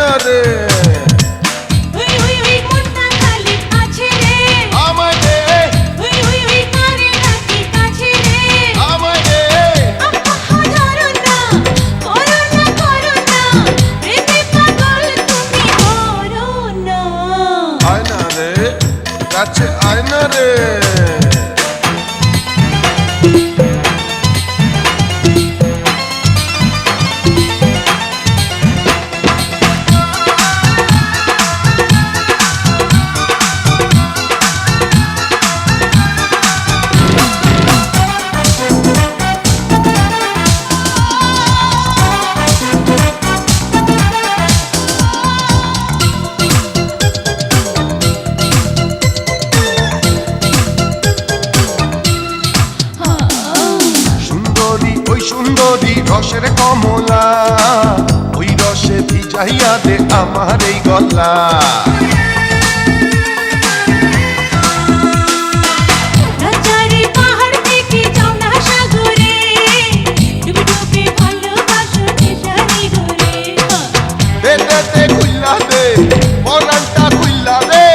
আয়না রে হুই হুই হুই মনটা খালি আছে রে আমায় দে হুই হুই হুই করে ডাকি কাছে রে আমায় দে আহা ধরো না প্রেমে পাগল তুমি করো না আয়না রে কাছে আয়না রে সুন্দরী রসের কমলা ওই রসে ভিজাইয়া দে আমার এই গলা রাজারে পাহাড় থেকে যাও না সাগরে ডুবে ডুবে ভালোবাসো নেশারি ঘরে দে দে দে খুইলা দে পরানটা খুইলা দে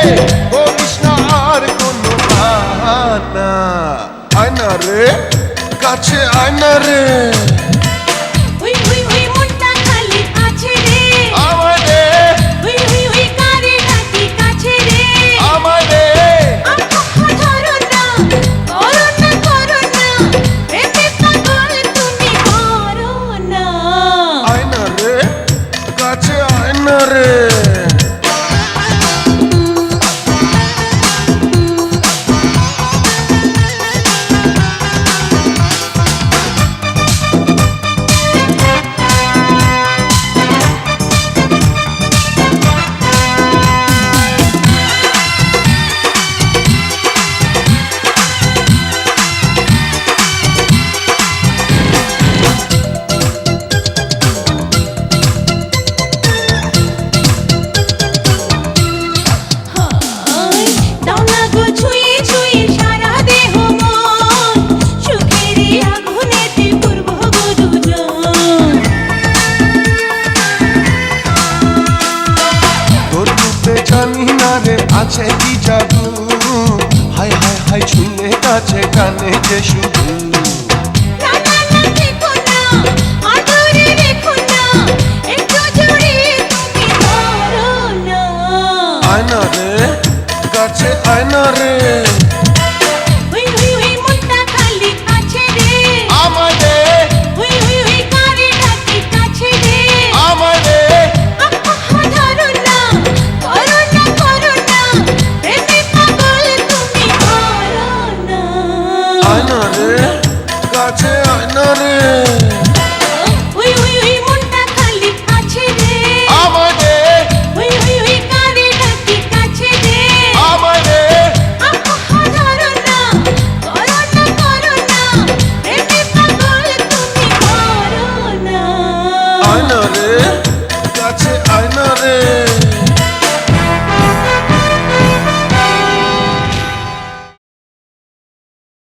করিস না আর কোনো বাহানা আয়না রে কাছে আয়না রে হুই হুই হুই মনটা খালি আছে রে আমায় দে হুই হুই হুই করে ডাকি কাছে রে আমায় দে আহা ধরো না প্রেমে পাগল তুমি করো না আয়না রে কাছে আয়না রে দাও না গো ছুঁয়ে ছুঁয়ে সারা দেহ মন সুখেরই আগুনেতে পূর্ব গো দুজন তোর রূপে জানি না রে আছে কি জাদু হায় হায় হায় ছুঁলে কাছে কানে যে শুধু না না না দেখো না আদরে দেখো না একটু জড়িয়ে তুমি ধরো না আয়না রে কাছে আয়না রে